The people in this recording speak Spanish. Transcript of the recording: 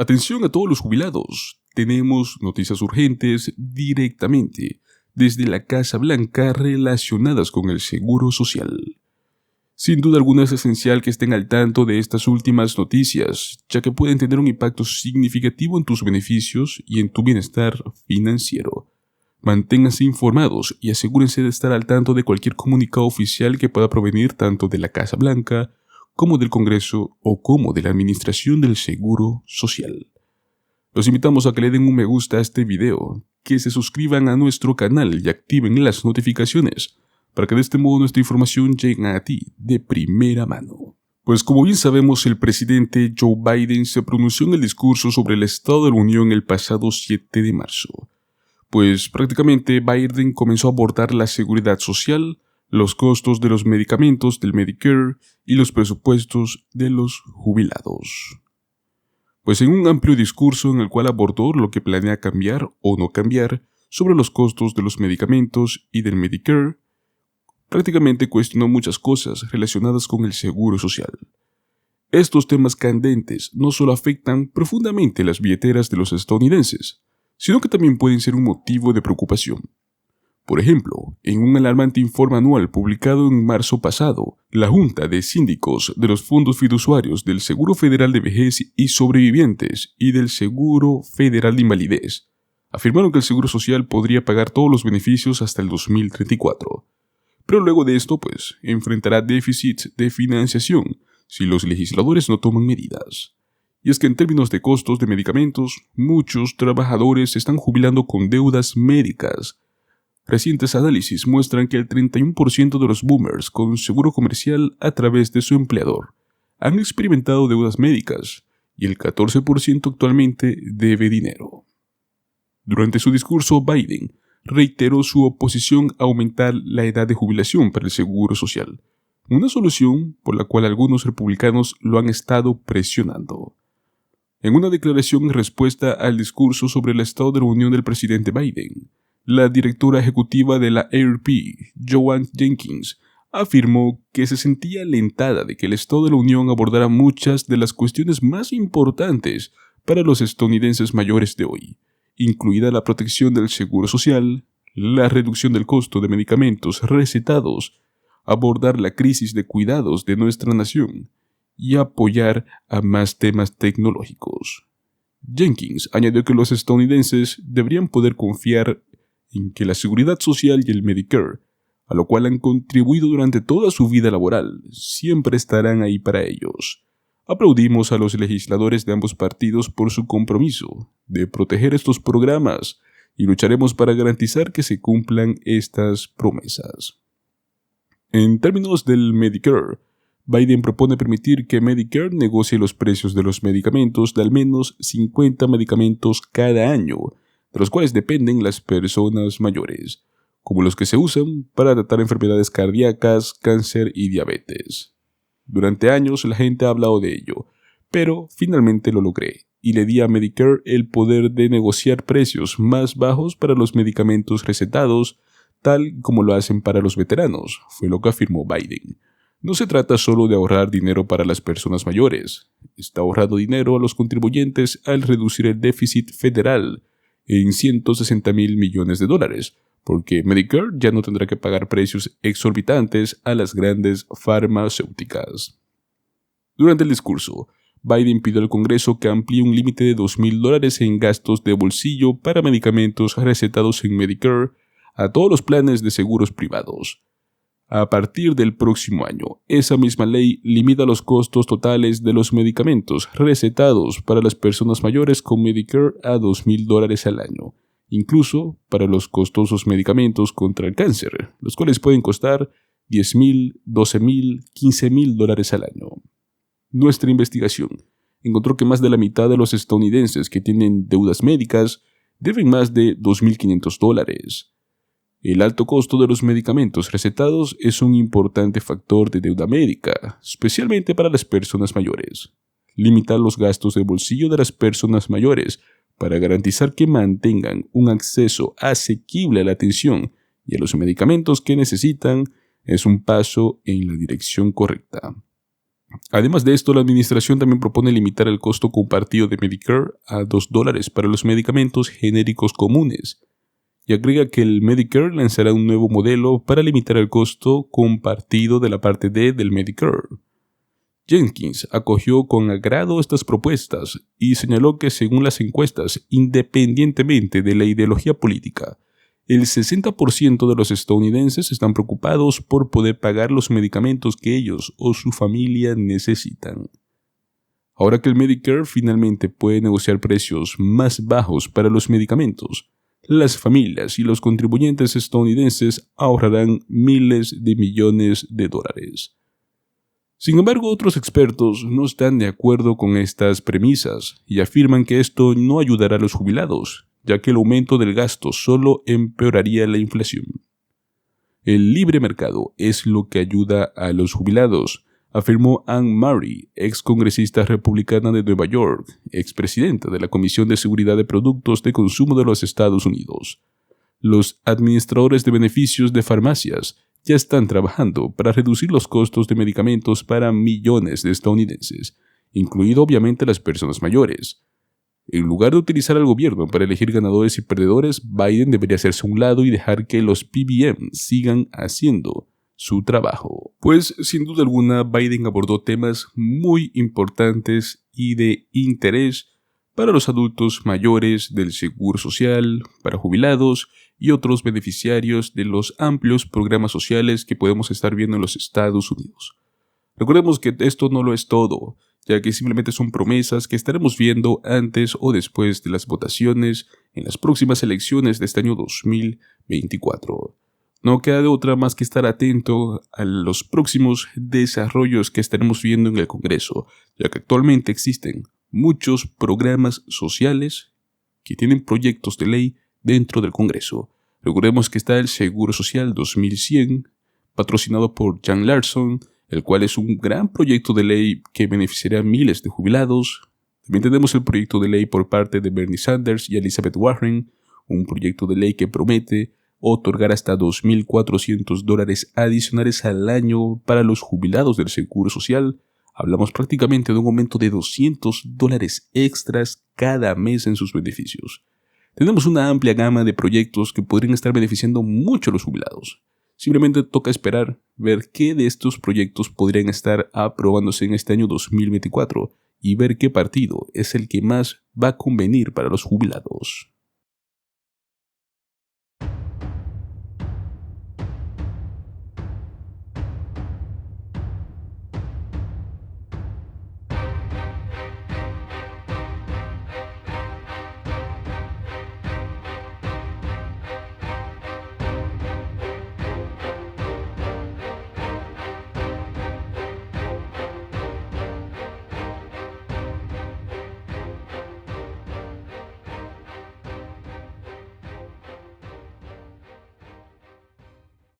Atención a todos los jubilados, tenemos noticias urgentes directamente desde la Casa Blanca relacionadas con el Seguro Social. Sin duda alguna es esencial que estén al tanto de estas últimas noticias, ya que pueden tener un impacto significativo en tus beneficios y en tu bienestar financiero. Manténganse informados y asegúrense de estar al tanto de cualquier comunicado oficial que pueda provenir tanto de la Casa Blanca como del Congreso o como de la Administración del Seguro Social. Los invitamos a que le den un me gusta a este video, que se suscriban a nuestro canal y activen las notificaciones para que de este modo nuestra información llegue a ti de primera mano. Pues como bien sabemos, el presidente Joe Biden se pronunció en el discurso sobre el Estado de la Unión el pasado 7 de marzo. Pues prácticamente Biden comenzó a abordar la seguridad social, los costos de los medicamentos del Medicare y los presupuestos de los jubilados. Pues en un amplio discurso en el cual abordó lo que planea cambiar o no cambiar sobre los costos de los medicamentos y del Medicare, prácticamente cuestionó muchas cosas relacionadas con el seguro social. Estos temas candentes no solo afectan profundamente las billeteras de los estadounidenses, sino que también pueden ser un motivo de preocupación. Por ejemplo, en un alarmante informe anual publicado en marzo pasado, la Junta de Síndicos de los Fondos Fiduciarios del Seguro Federal de Vejez y Sobrevivientes y del Seguro Federal de Invalidez afirmaron que el Seguro Social podría pagar todos los beneficios hasta el 2034. Pero luego de esto, enfrentará déficits de financiación si los legisladores no toman medidas. Y es que en términos de costos de medicamentos, muchos trabajadores se están jubilando con deudas médicas. Recientes análisis muestran que el 31% de los boomers con seguro comercial a través de su empleador han experimentado deudas médicas y el 14% actualmente debe dinero. Durante su discurso, Biden reiteró su oposición a aumentar la edad de jubilación para el seguro social, una solución por la cual algunos republicanos lo han estado presionando. En una declaración en respuesta al discurso sobre el Estado de la Unión del presidente Biden, la directora ejecutiva de la AARP, Joanne Jenkins, afirmó que se sentía alentada de que el Estado de la Unión abordara muchas de las cuestiones más importantes para los estadounidenses mayores de hoy, incluida la protección del seguro social, la reducción del costo de medicamentos recetados, abordar la crisis de cuidados de nuestra nación y apoyar a más temas tecnológicos. Jenkins añadió que los estadounidenses deberían poder confiar en que la seguridad social y el Medicare, a lo cual han contribuido durante toda su vida laboral, siempre estarán ahí para ellos. Aplaudimos a los legisladores de ambos partidos por su compromiso de proteger estos programas y lucharemos para garantizar que se cumplan estas promesas. En términos del Medicare, Biden propone permitir que Medicare negocie los precios de los medicamentos de al menos 50 medicamentos cada año, de los cuales dependen las personas mayores, como los que se usan para tratar enfermedades cardíacas, cáncer y diabetes. Durante años la gente ha hablado de ello, pero finalmente lo logré y le di a Medicare el poder de negociar precios más bajos para los medicamentos recetados, tal como lo hacen para los veteranos, fue lo que afirmó Biden. No se trata solo de ahorrar dinero para las personas mayores, está ahorrando dinero a los contribuyentes al reducir el déficit federal en $160,000 millones, porque Medicare ya no tendrá que pagar precios exorbitantes a las grandes farmacéuticas. Durante el discurso, Biden pidió al Congreso que amplíe un límite de $2,000 en gastos de bolsillo para medicamentos recetados en Medicare a todos los planes de seguros privados. A partir del próximo año, esa misma ley limita los costos totales de los medicamentos recetados para las personas mayores con Medicare a $2,000 al año, incluso para los costosos medicamentos contra el cáncer, los cuales pueden costar $10,000, $12,000, $15,000 al año. Nuestra investigación encontró que más de la mitad de los estadounidenses que tienen deudas médicas deben más de $2,500. El alto costo de los medicamentos recetados es un importante factor de deuda médica, especialmente para las personas mayores. Limitar los gastos de bolsillo de las personas mayores para garantizar que mantengan un acceso asequible a la atención y a los medicamentos que necesitan es un paso en la dirección correcta. Además de esto, la administración también propone limitar el costo compartido de Medicare a $2 para los medicamentos genéricos comunes, y agrega que el Medicare lanzará un nuevo modelo para limitar el costo compartido de la parte D del Medicare. Jenkins acogió con agrado estas propuestas y señaló que según las encuestas, independientemente de la ideología política, el 60% de los estadounidenses están preocupados por poder pagar los medicamentos que ellos o su familia necesitan. Ahora que el Medicare finalmente puede negociar precios más bajos para los medicamentos, las familias y los contribuyentes estadounidenses ahorrarán miles de millones de dólares. Sin embargo, otros expertos no están de acuerdo con estas premisas y afirman que esto no ayudará a los jubilados, ya que el aumento del gasto solo empeoraría la inflación. El libre mercado es lo que ayuda a los jubilados, afirmó Anne Murray, ex congresista republicana de Nueva York, expresidenta de la Comisión de Seguridad de Productos de Consumo de los Estados Unidos. Los administradores de beneficios de farmacias ya están trabajando para reducir los costos de medicamentos para millones de estadounidenses, incluido obviamente las personas mayores. En lugar de utilizar al gobierno para elegir ganadores y perdedores, Biden debería hacerse a un lado y dejar que los PBM sigan haciendo su trabajo. Pues sin duda alguna Biden abordó temas muy importantes y de interés para los adultos mayores del seguro social, para jubilados y otros beneficiarios de los amplios programas sociales que podemos estar viendo en los Estados Unidos. Recordemos que esto no lo es todo, ya que simplemente son promesas que estaremos viendo antes o después de las votaciones en las próximas elecciones de este año 2024. No queda de otra más que estar atento a los próximos desarrollos que estaremos viendo en el Congreso, ya que actualmente existen muchos programas sociales que tienen proyectos de ley dentro del Congreso. Recordemos que está el Seguro Social 2100, patrocinado por Jan Larson, el cual es un gran proyecto de ley que beneficiará a miles de jubilados. También tenemos el proyecto de ley por parte de Bernie Sanders y Elizabeth Warren, un proyecto de ley que promete otorgar hasta $2,400 adicionales al año para los jubilados del Seguro Social. Hablamos prácticamente de un aumento de $200 extras cada mes en sus beneficios. Tenemos una amplia gama de proyectos que podrían estar beneficiando mucho a los jubilados. Simplemente toca esperar ver qué de estos proyectos podrían estar aprobándose en este año 2024 y ver qué partido es el que más va a convenir para los jubilados.